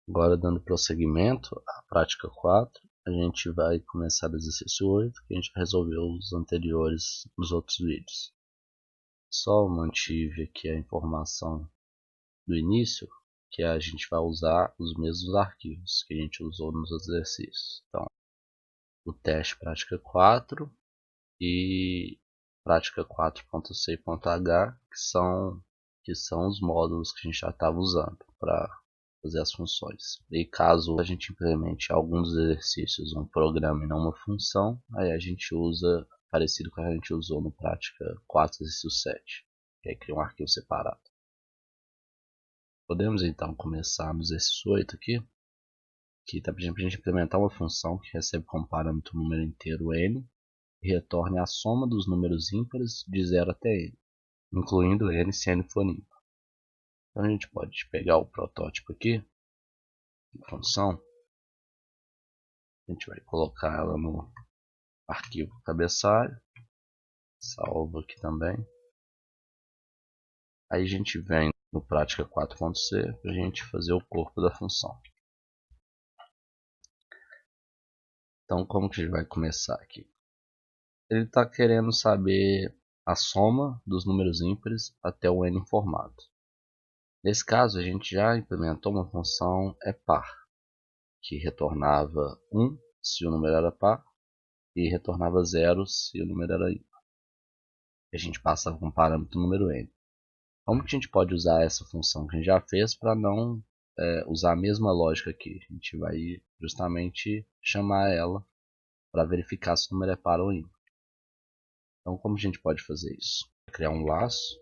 Agora, dando prosseguimento à prática 4, a gente vai começar o exercício 8, que a gente resolveu os anteriores nos outros vídeos. Só mantive aqui a informação do início, que a gente vai usar os mesmos arquivos que a gente usou nos exercícios. Então, o teste prática 4 e prática 4.c.h, que são os módulos que a gente já estava usando para fazer as funções. E caso a gente implemente alguns exercícios um programa e não uma função, aí a gente usa parecido com o que a gente usou no prática 4 exercício 7, que aí cria um arquivo separado. Podemos então começar no exercício 8 aqui, que está pedindo para a gente implementar uma função que recebe como parâmetro o número inteiro n e retorne a soma dos números ímpares de 0 até n, incluindo n se n for ímpar. Então a gente pode pegar o protótipo aqui, a função, a gente vai colocar ela no arquivo cabeçalho, salvo aqui também. Aí a gente vem no prática 4.c para a gente fazer o corpo da função. Então como que a gente vai começar aqui? Ele está querendo saber a soma dos números ímpares até o n formado. Nesse caso a gente já implementou uma função par, que retornava 1 se o número era par e retornava 0 se o número era ímpar. A gente passava com o parâmetro número n. Como que a gente pode usar essa função que a gente já fez para não usar a mesma lógica aqui? A gente vai justamente chamar ela para verificar se o número é par ou ímpar. Então como a gente pode fazer isso? Criar um laço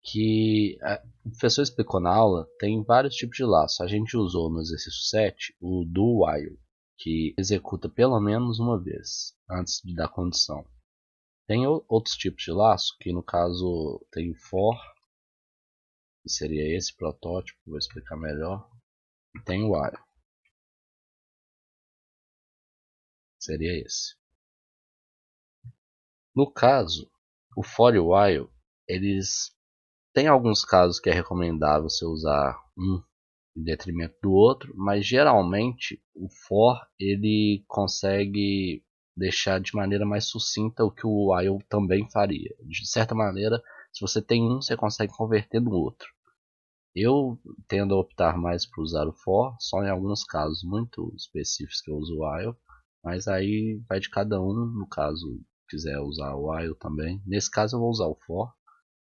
que o professor explicou na aula, tem vários tipos de laço. A gente usou no exercício 7 o do while, que executa pelo menos uma vez antes de dar condição. Tem outros tipos de laço, que no caso tem o for, que seria esse protótipo, vou explicar melhor. E tem o while, seria esse. No caso, o for e o while, eles têm alguns casos que é recomendável você usar um em detrimento do outro, mas geralmente o for ele consegue deixar de maneira mais sucinta o que o while também faria. De certa maneira, se você tem um, você consegue converter no outro. Eu tendo a optar mais por usar o for, só em alguns casos muito específicos que eu uso o while, mas aí vai de cada um. No caso, quiser usar o while também, nesse caso eu vou usar o for,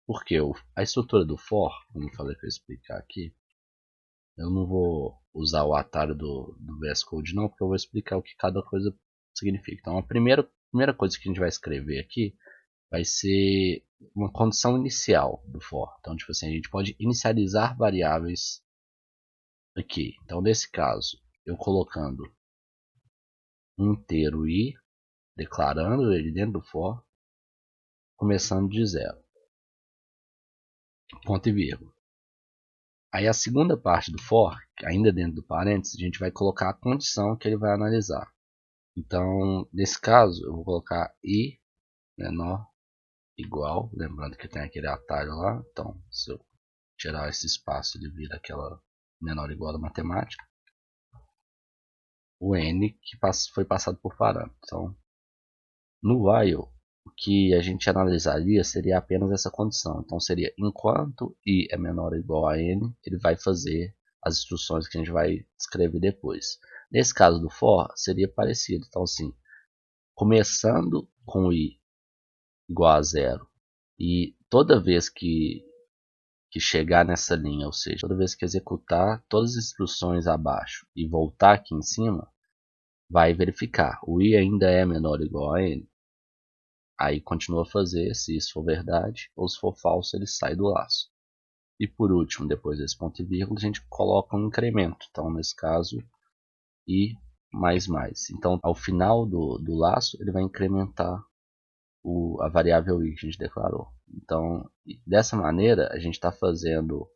porque a estrutura do for, como eu falei que eu ia explicar aqui, eu não vou usar o atalho do VS Code não, porque eu vou explicar o que cada coisa significa. Então a primeira coisa que a gente vai escrever aqui vai ser uma condição inicial do for. Então tipo assim, a gente pode inicializar variáveis aqui. Então nesse caso, eu colocando um inteiro i, declarando ele dentro do for, começando de 0. Ponto e vírgula. Aí a segunda parte do for, ainda dentro do parênteses, a gente vai colocar a condição que ele vai analisar. Então, nesse caso, eu vou colocar i menor igual, lembrando que tem aquele atalho lá. Então, se eu tirar esse espaço, ele vira aquela menor igual da matemática. O n que foi passado por parâmetro. Então, no while, o que a gente analisaria seria apenas essa condição. Então, seria enquanto i é menor ou igual a n, ele vai fazer as instruções que a gente vai escrever depois. Nesse caso do for, seria parecido. Então, assim, começando com i igual a 0 e toda vez que chegar nessa linha, ou seja, toda vez que executar todas as instruções abaixo e voltar aqui em cima, vai verificar o i ainda é menor ou igual a n. Aí continua a fazer se isso for verdade, ou se for falso ele sai do laço. E por último, depois desse ponto e vírgula, a gente coloca um incremento. Então nesse caso i mais mais. Então ao final do laço ele vai incrementar a variável i que a gente declarou. Então, dessa maneira, a gente está fazendo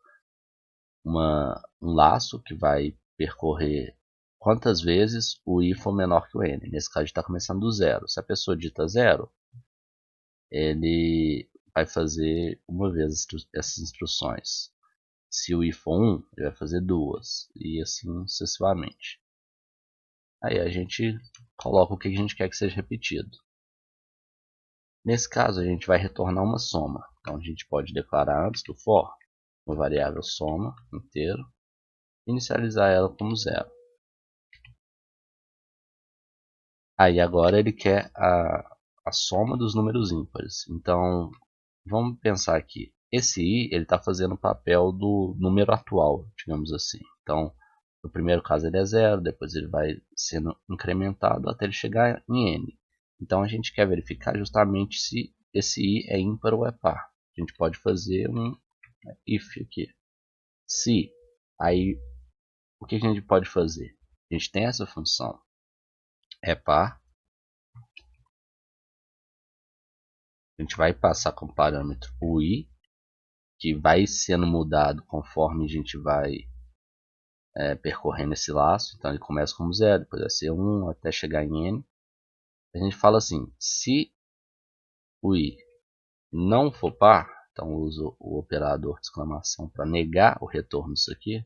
um laço que vai percorrer quantas vezes o i for menor que o n. Nesse caso, a gente está começando do zero. Se a pessoa digita 0, ele vai fazer uma vez essas instruções. Se o i for 1, ele vai fazer 2, e assim sucessivamente. Aí a gente coloca o que a gente quer que seja repetido. Nesse caso, a gente vai retornar uma soma. Então a gente pode declarar antes do for uma variável soma inteiro, inicializar ela como 0. Aí agora ele quer a soma dos números ímpares. Então vamos pensar aqui. Esse i ele está fazendo o papel do número atual, digamos assim. Então no primeiro caso ele é 0, depois ele vai sendo incrementado até ele chegar em n. Então a gente quer verificar justamente se esse i é ímpar ou é par. A gente pode fazer um if aqui. Se, aí o que a gente pode fazer? A gente tem essa função é par. A gente vai passar como parâmetro o i, que vai sendo mudado conforme a gente vai percorrendo esse laço. Então ele começa como 0, depois vai ser 1 até chegar em n. A gente fala assim, se o i não for par, então uso o operador de exclamação para negar o retorno disso aqui.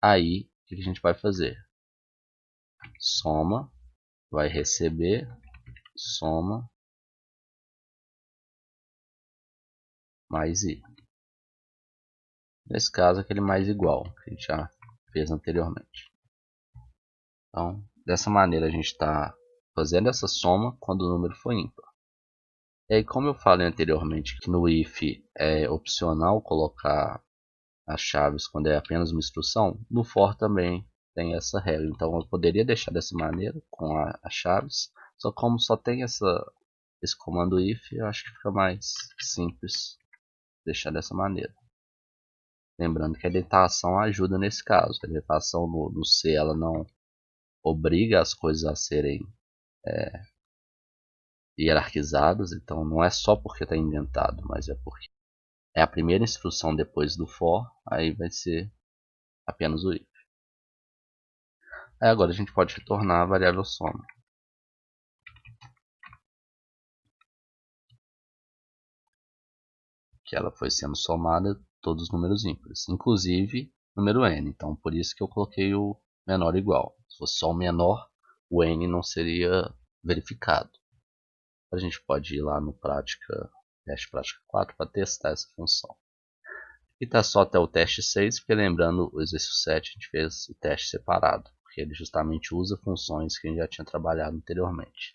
Aí o que a gente vai fazer? Soma, vai receber, soma, mais i. Nesse caso, aquele mais igual, que a gente já fez anteriormente. Então, dessa maneira a gente está fazendo essa soma quando o número for ímpar. E aí, como eu falei anteriormente que no if é opcional colocar as chaves quando é apenas uma instrução, no for também tem essa regra. Então eu poderia deixar dessa maneira com as chaves, só como só tem esse comando if, eu acho que fica mais simples deixar dessa maneira. Lembrando que a dentação ajuda nesse caso. A dentação no C ela não obriga as coisas a serem hierarquizadas, então não é só porque está indentado, mas é porque é a primeira instrução depois do for, aí vai ser apenas o if. Aí agora a gente pode retornar a variável soma. Que ela foi sendo somada todos os números ímpares, inclusive número n. Então por isso que eu coloquei o menor igual. Se fosse só o menor, o n não seria verificado. A gente pode ir lá no teste prática 4 para testar essa função. E está só até o teste 6, porque lembrando o exercício 7 a gente fez o teste separado, porque ele justamente usa funções que a gente já tinha trabalhado anteriormente.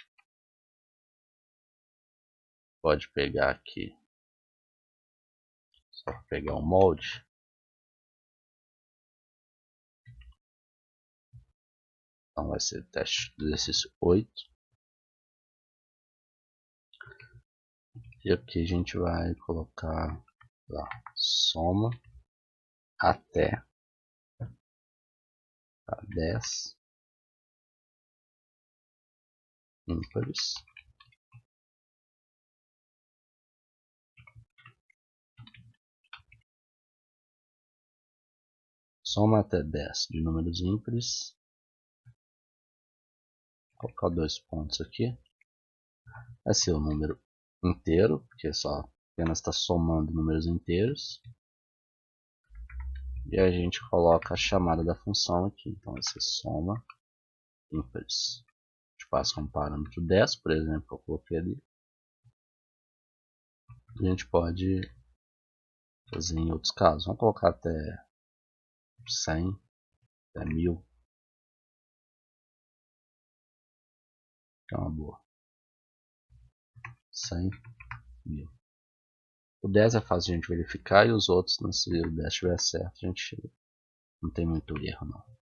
Pode pegar aqui, só pegar o molde. Então vai ser o teste do exercício 8. E aqui a gente vai colocar lá, soma até 10 ímpares. Soma até 10 de números ímpares. Vou colocar 2 pontos aqui. Vai ser o número inteiro, porque só apenas está somando números inteiros. E a gente coloca a chamada da função aqui. Então vai ser soma ímpares. A gente passa como parâmetro 10, por exemplo, que eu coloquei ali. A gente pode fazer em outros casos. Vamos colocar até 100, até 1000. Que é uma boa. 100, 1000. O 10 é fácil de a gente verificar e os outros, se o 10 estiver certo, a gente não tem muito erro não.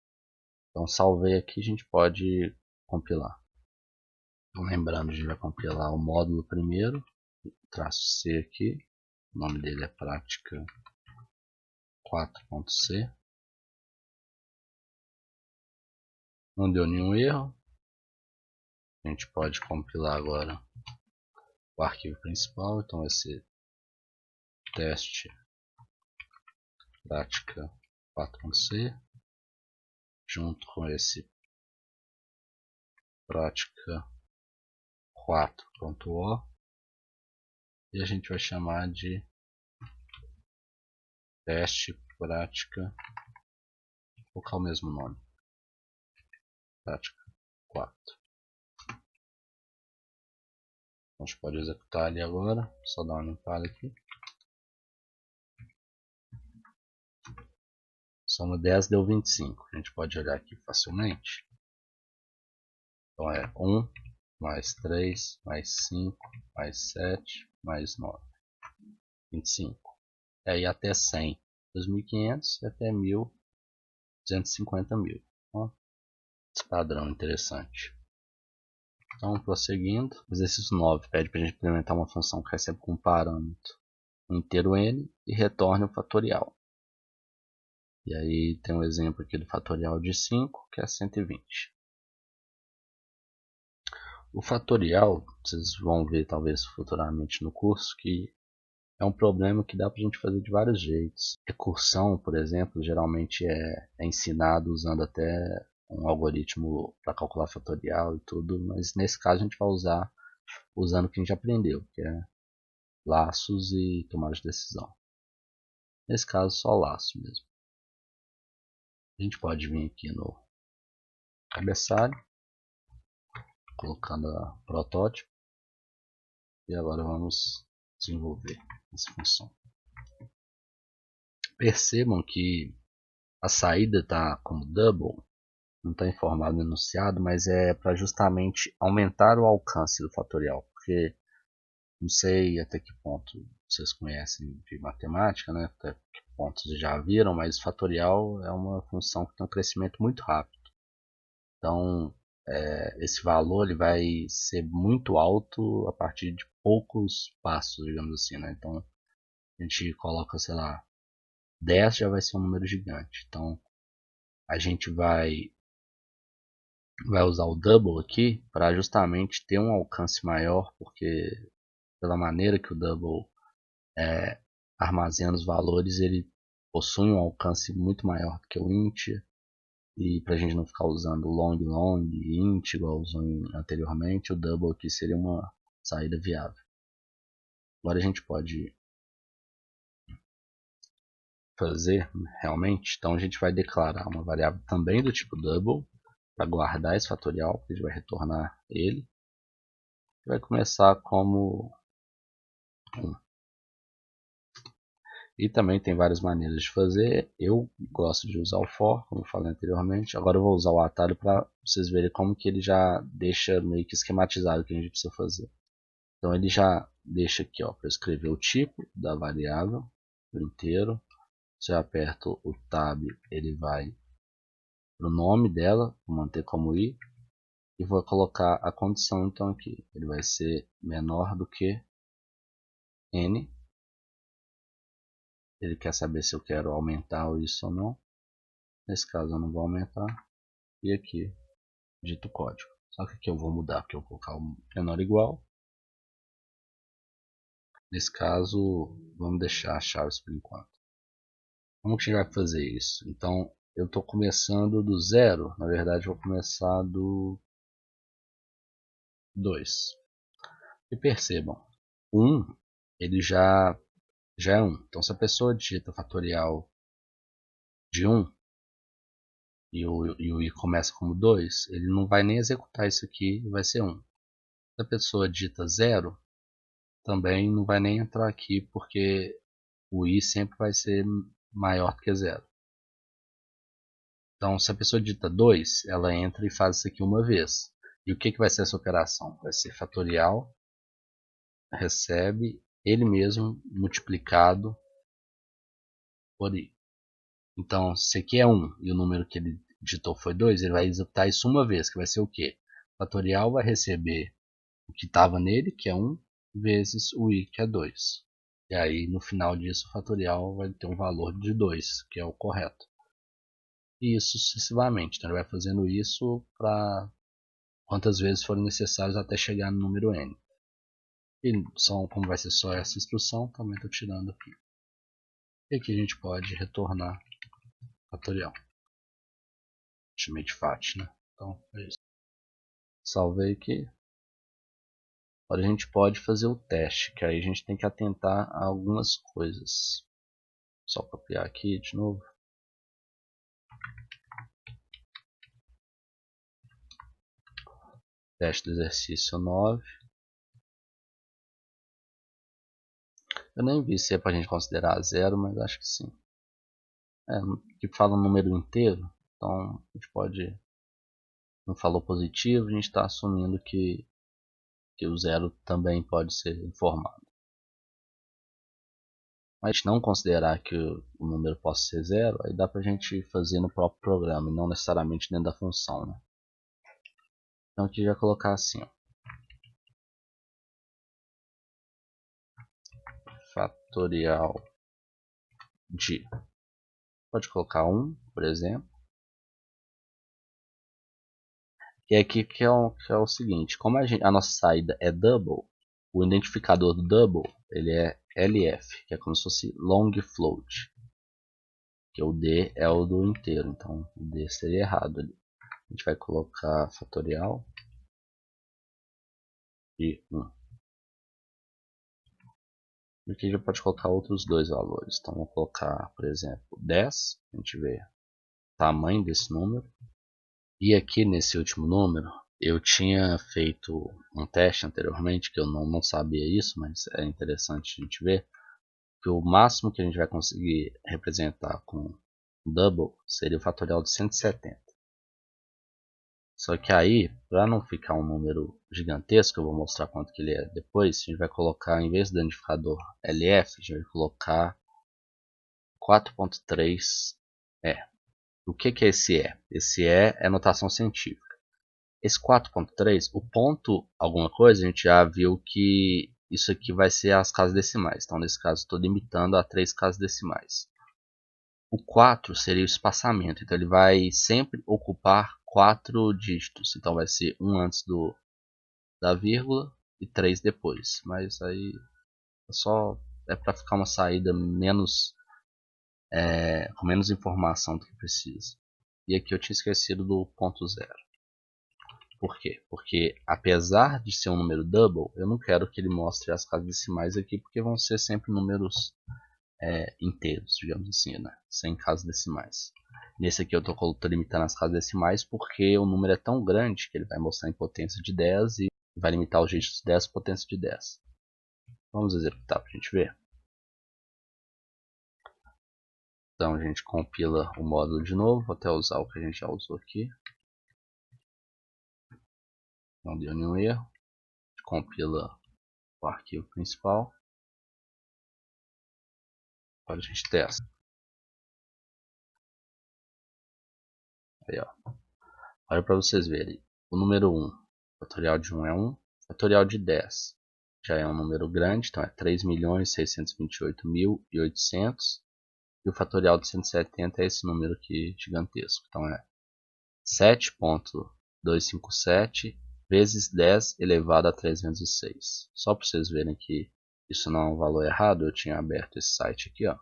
Então salvei aqui, a gente pode compilar. Lembrando, a gente vai compilar o módulo primeiro, traço C aqui, o nome dele é prática 4.c. Não deu nenhum erro. A gente pode compilar agora o arquivo principal, então vai ser teste prática 4.c junto com esse prática 4.o e a gente vai chamar de teste prática, vou colocar o mesmo nome, prática 4. A gente pode executar ali agora, só dar uma limpada aqui. Soma 10 deu 25, a gente pode olhar aqui facilmente. Então é 1 mais 3 mais 5 mais 7 mais 9, 25. Aí até 100, 2.500 e até 1.000, 250.000. Ó, esse padrão interessante. Então, prosseguindo, exercício 9 pede para a gente implementar uma função que recebe como parâmetro um inteiro n e retorne o fatorial. E aí tem um exemplo aqui do fatorial de 5, que é 120. O fatorial, vocês vão ver talvez futuramente no curso, que é um problema que dá para a gente fazer de vários jeitos. Recursão, por exemplo, geralmente é ensinado usando até um algoritmo para calcular fatorial e tudo, mas nesse caso a gente vai usar usando o que a gente aprendeu, que é laços e tomada de decisão. Nesse caso, só laço mesmo. A gente pode vir aqui no cabeçalho, colocando a protótipo, e agora vamos desenvolver essa função. Percebam que a saída está como double, não está informado no enunciado, mas é para justamente aumentar o alcance do fatorial, porque não sei até que ponto vocês conhecem de matemática, né? Até que ponto vocês já viram, mas fatorial é uma função que tem um crescimento muito rápido. Então, esse valor ele vai ser muito alto a partir de poucos passos, digamos assim, né? Então, a gente coloca, sei lá, 10 já vai ser um número gigante. Então, a gente vai usar o double aqui para justamente ter um alcance maior, porque pela maneira que o double armazena os valores, ele possui um alcance muito maior do que o int, e para a gente não ficar usando long, long e int igual usou anteriormente, o double aqui seria uma saída viável. Agora a gente pode fazer realmente, então a gente vai declarar uma variável também do tipo double para guardar esse fatorial, que a gente vai retornar ele. Vai começar como 1. E também tem várias maneiras de fazer. Eu gosto de usar o for, como eu falei anteriormente. Agora eu vou usar o atalho para vocês verem como que ele já deixa meio que esquematizado o que a gente precisa fazer. Então ele já deixa aqui para escrever o tipo da variável inteiro. Se eu aperto o tab, ele vai para o nome dela, vou manter como i, e vou colocar a condição então aqui. Ele vai ser menor do que n. Ele quer saber se eu quero aumentar isso ou não. Nesse caso eu não vou aumentar. E aqui digito o código. Só que aqui eu vou mudar, porque eu vou colocar o menor igual. Nesse caso, vamos deixar as chaves por enquanto. Como que a gente vai fazer isso? Então, eu estou começando do 0. Na verdade, eu vou começar do 2. E percebam, 1 ele já é 1. Então, se a pessoa digita fatorial de 1 e o i começa como 2, ele não vai nem executar isso aqui, vai ser 1. Se a pessoa digita 0, também não vai nem entrar aqui, porque o i sempre vai ser maior do que 0. Então, se a pessoa digita 2, ela entra e faz isso aqui uma vez. E o que vai ser essa operação? Vai ser fatorial, recebe ele mesmo multiplicado por i. Então, se aqui é 1 e o número que ele digitou foi 2, ele vai executar isso uma vez, que vai ser o quê? O fatorial vai receber o que estava nele, que é 1, vezes o i, que é 2. E aí, no final disso, o fatorial vai ter um valor de 2, que é o correto. E isso sucessivamente. Então, ele vai fazendo isso para quantas vezes forem necessárias até chegar no número n. E como vai ser só essa instrução, também estou tirando aqui. E aqui a gente pode retornar fatorial. Ultimate fat, né? Então é isso. Salvei aqui. Agora a gente pode fazer o teste, que aí a gente tem que atentar a algumas coisas. Só copiar aqui de novo. Teste do exercício 9. Eu nem vi se é para a gente considerar zero, mas acho que sim. Que fala um número inteiro, então a gente pode. Não falou positivo, a gente está assumindo que o zero também pode ser informado. Mas não considerar que o número possa ser zero, aí dá para a gente fazer no próprio programa, e não necessariamente dentro da função. Né? Então aqui já colocar assim, ó. Fatorial de. Pode colocar 1, por exemplo. E aqui que é o seguinte, como a nossa saída é double, o identificador do double ele é LF, que é como se fosse long float. Que o D é o do inteiro, então o D seria errado ali. A gente vai colocar fatorial de 1. E aqui já pode colocar outros dois valores. Então vou colocar, por exemplo, 10. A gente vê o tamanho desse número. E aqui nesse último número, eu tinha feito um teste anteriormente, que eu não sabia isso, mas é interessante a gente ver, que o máximo que a gente vai conseguir representar com double seria o fatorial de 170. Só que aí, para não ficar um número gigantesco, eu vou mostrar quanto que ele é depois, a gente vai colocar, em vez do identificador LF, a gente vai colocar 4.3 E. O que é esse E? Esse E é notação científica. Esse 4.3, o ponto alguma coisa, a gente já viu que isso aqui vai ser as casas decimais. Então, nesse caso, estou limitando a 3 casas decimais. O 4 seria o espaçamento, então ele vai sempre ocupar 4 dígitos. Então vai ser 1 antes da vírgula e 3 depois. Mas aí é para ficar uma saída com menos informação do que precisa. E aqui eu tinha esquecido do ponto zero. Por quê? Porque apesar de ser um número double, eu não quero que ele mostre as casas decimais aqui, porque vão ser sempre números inteiros, digamos assim, né? Sem casas decimais. Nesse aqui eu estou limitando as casas decimais porque o número é tão grande que ele vai mostrar em potência de 10 e vai limitar os dígitos 10 potência de 10. Vamos executar para a gente ver. Então a gente compila o módulo de novo, vou até usar o que a gente já usou aqui. Não deu nenhum erro. A gente compila o arquivo principal. Agora a gente testa. Aí, ó. Olha para vocês verem. O número 1, fatorial de 1 é 1, fatorial de 10 já é um número grande, então é 3.628.800. E o fatorial de 170 é esse número aqui gigantesco. Então é 7.257 vezes 10 elevado a 306. Só para vocês verem que isso não é um valor errado, eu tinha aberto esse site aqui, ó.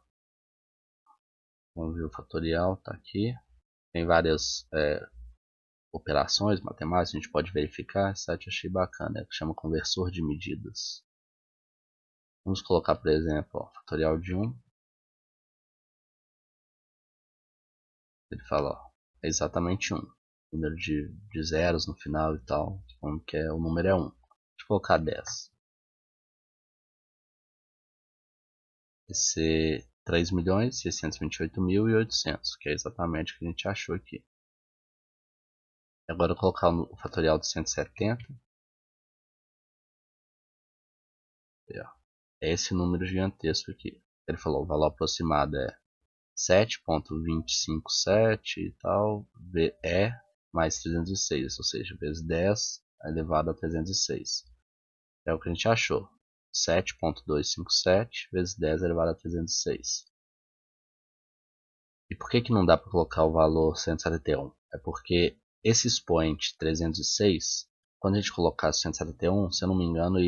Vamos ver o fatorial, tá aqui. Tem várias operações matemáticas, a gente pode verificar. Esse site eu achei bacana, que chama conversor de medidas. Vamos colocar, por exemplo, ó, fatorial de 1. Ele fala, ó, é exatamente 1. Número de zeros no final e tal, como que o número é 1. Deixa eu colocar 10. Vai ser 3.628.800, que é exatamente o que a gente achou aqui. Agora eu vou colocar o fatorial de 170. É esse número gigantesco aqui. Ele falou, o valor aproximado é 7.257 e tal, é mais 306, ou seja, vezes 10 elevado a 306. É o que a gente achou. 7.257 vezes 10 elevado a 306. E por que não dá para colocar o valor 171? É porque esse expoente 306, quando a gente colocasse 171, se eu não me engano,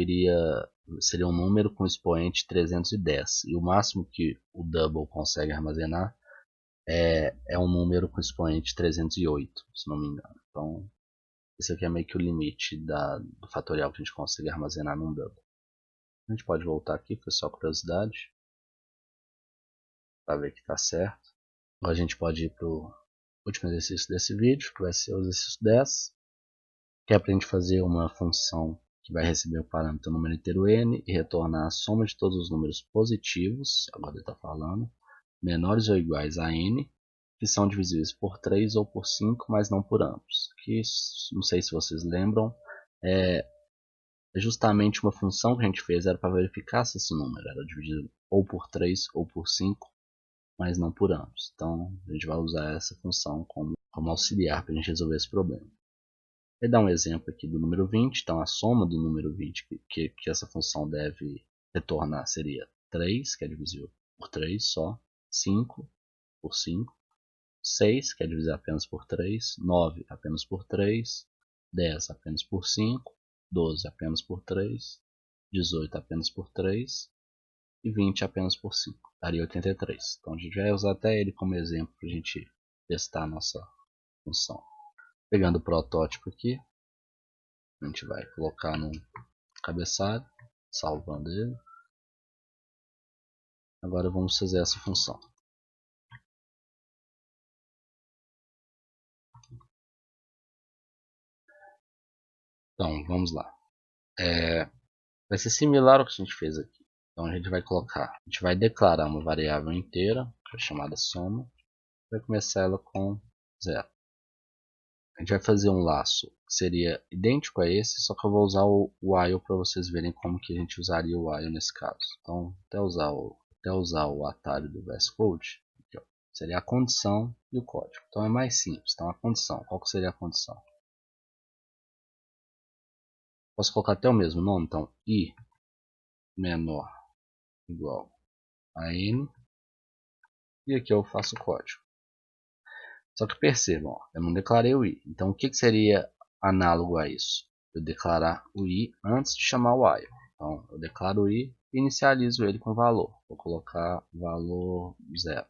seria um número com expoente 310. E o máximo que o double consegue armazenar é um número com expoente 308, se não me engano. Então, esse aqui é meio que o limite do fatorial que a gente consegue armazenar num double. A gente pode voltar aqui, foi só curiosidade. para ver que está certo. Agora a gente pode ir para o último exercício desse vídeo, que vai ser o exercício 10, que é para a gente fazer uma função que vai receber o parâmetro número inteiro n e retornar a soma de todos os números positivos, agora ele está falando, menores ou iguais a n, que são divisíveis por 3 ou por 5, mas não por ambos. Que, não sei se vocês lembram, é justamente uma função que a gente fez, era para verificar se esse número era dividido ou por 3 ou por 5, mas não por ambos. Então a gente vai usar essa função como auxiliar para a gente resolver esse problema. Vou dar um exemplo aqui do número 20, então a soma do número 20 que essa função deve retornar seria 3, que é divisível por 3 só, 5 por 5, 6, que é divisível apenas por 3, 9 apenas por 3, 10 apenas por 5, 12 apenas por 3, 18 apenas por 3 e 20 apenas por 5, daria 83. Então a gente vai usar até ele como exemplo para a gente testar a nossa função. Pegando o protótipo aqui, a gente vai colocar no cabeçalho, salvando ele. Agora vamos fazer essa função. Então vamos lá. Vai ser similar ao que a gente fez aqui. Então a gente vai declarar uma variável inteira, chamada soma, vai começar ela com 0. A gente vai fazer um laço que seria idêntico a esse, só que eu vou usar o while para vocês verem como que a gente usaria o while nesse caso. Então, até usar o atalho do VS Code, aqui, ó, seria a condição e o código. Então é mais simples. Então a condição, qual que seria a condição? Posso colocar até o mesmo nome, então i menor igual a n, e aqui eu faço o código. Só que percebam, ó, eu não declarei o i. Então o que seria análogo a isso? Eu declarar o i antes de chamar o while. Então eu declaro o i e inicializo ele com valor. Vou colocar valor 0.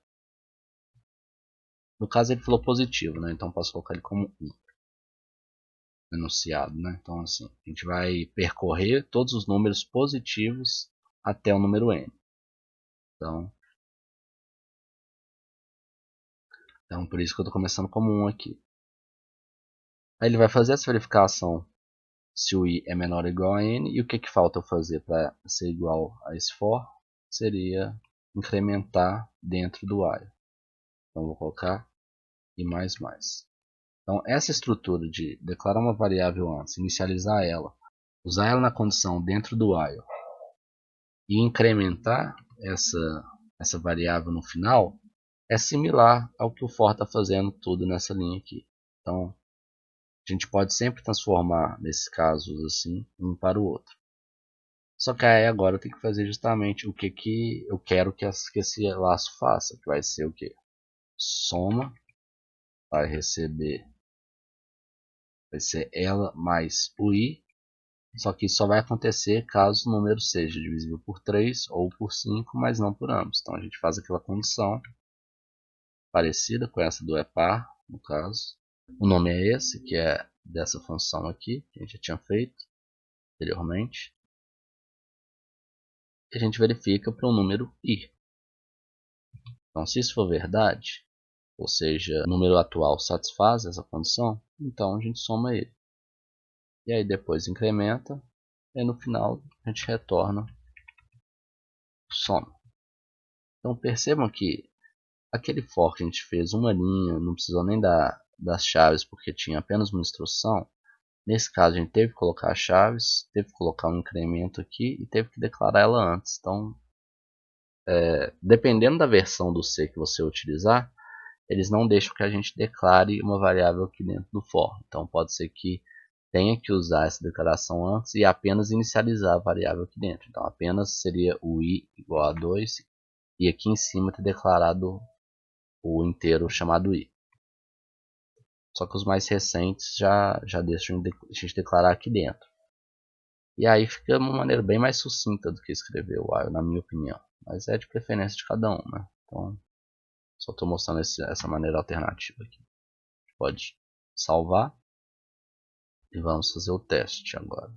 No caso ele falou positivo, né? Então posso colocar ele como 1. Enunciado, né? Então assim, a gente vai percorrer todos os números positivos até o número n. Então por isso que eu estou começando como 1 aqui. Aí ele vai fazer essa verificação se o i é menor ou igual a n, e o que falta eu fazer para ser igual a esse for? Seria incrementar dentro do while. Então vou colocar i mais mais. Então essa estrutura de declarar uma variável antes, inicializar ela, usar ela na condição dentro do while e incrementar essa variável no final, é similar ao que o for está fazendo tudo nessa linha aqui. Então a gente pode sempre transformar, nesses casos assim, um para o outro. Só que aí agora eu tenho que fazer justamente o que eu quero que esse laço faça, que vai ser o que? Soma, vai receber, vai ser ela mais o i, só que isso só vai acontecer caso o número seja divisível por 3 ou por 5, mas não por ambos. Então a gente faz aquela condição parecida com essa do EPAR, no caso. O nome é esse, que é dessa função aqui, que a gente já tinha feito anteriormente. E a gente verifica para o número i. Então se isso for verdade, ou seja, o número atual satisfaz essa condição, então a gente soma ele. E aí depois incrementa, e no final a gente retorna o soma. Então percebam que aquele for que a gente fez uma linha, não precisou nem das chaves porque tinha apenas uma instrução. Nesse caso a gente teve que colocar as chaves, teve que colocar um incremento aqui e teve que declarar ela antes. Então, dependendo da versão do C que você utilizar, eles não deixam que a gente declare uma variável aqui dentro do for. Então pode ser que tenha que usar essa declaração antes e apenas inicializar a variável aqui dentro. Então apenas seria o i igual a 2 e aqui em cima ter declarado o inteiro chamado i. Só que os mais recentes já deixam a gente declarar aqui dentro. E aí fica uma maneira bem mais sucinta do que escrever o while, na minha opinião. Mas é de preferência de cada um, né? Então só estou mostrando essa maneira alternativa aqui. Pode salvar e vamos fazer o teste agora.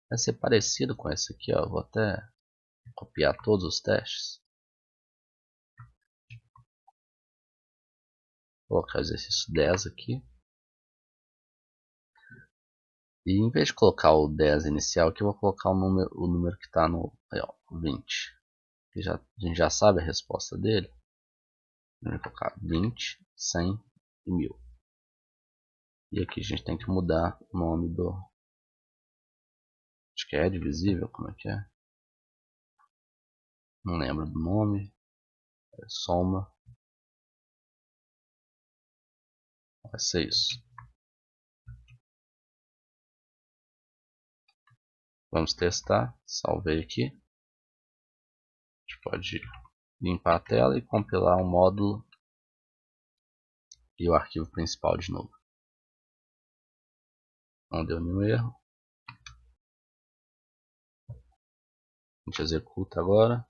Vai ser parecido com esse aqui, ó. Vou até Copiar todos os testes. Vou colocar o exercício 10 aqui. E em vez de colocar o 10 inicial aqui, eu vou colocar o número que está no aí, ó, 20. A gente já sabe a resposta dele. Eu vou colocar 20, 100 e 1000. E aqui a gente tem que mudar o nome do... Acho que é divisível, como é que é? Não lembro do nome. É soma. Vai ser isso. Vamos testar. Salvei aqui. A gente pode limpar a tela e compilar o módulo e o arquivo principal de novo. Não deu nenhum erro. A gente executa agora.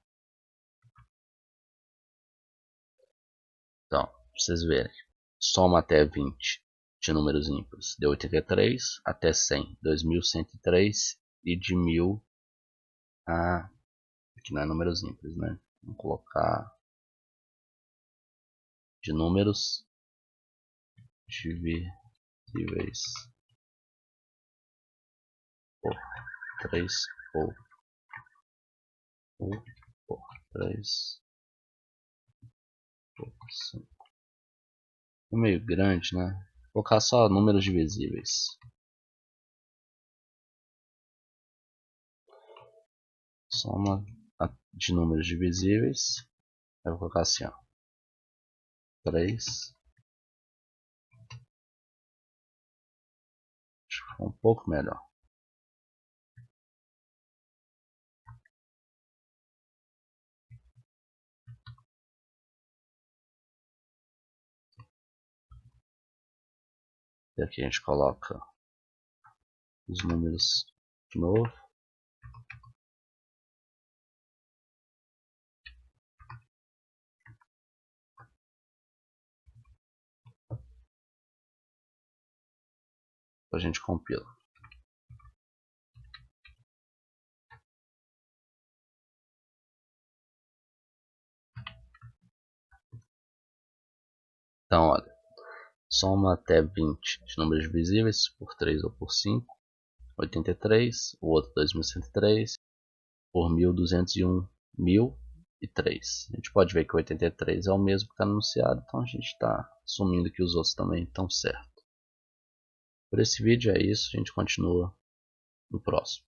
Então, para vocês verem. Soma até 20 de números ímpares deu 83, até 100, 2103 e de 1000 a... Aqui não é números ímpares, né? Vamos colocar de números divisíveis por 3 por 3 por 5. É meio grande, né? Vou colocar só números divisíveis. Soma de números divisíveis. Eu vou colocar assim, ó. 3. Acho que ficou um pouco melhor. E aqui a gente coloca os números de novo. A gente compila. Então, olha, soma até 20 de números divisíveis por 3 ou por 5, 83, o outro 2103, por 1201, 1003. A gente pode ver que o 83 é o mesmo que está anunciado, então a gente está assumindo que os outros também estão certos. Por esse vídeo é isso, a gente continua no próximo.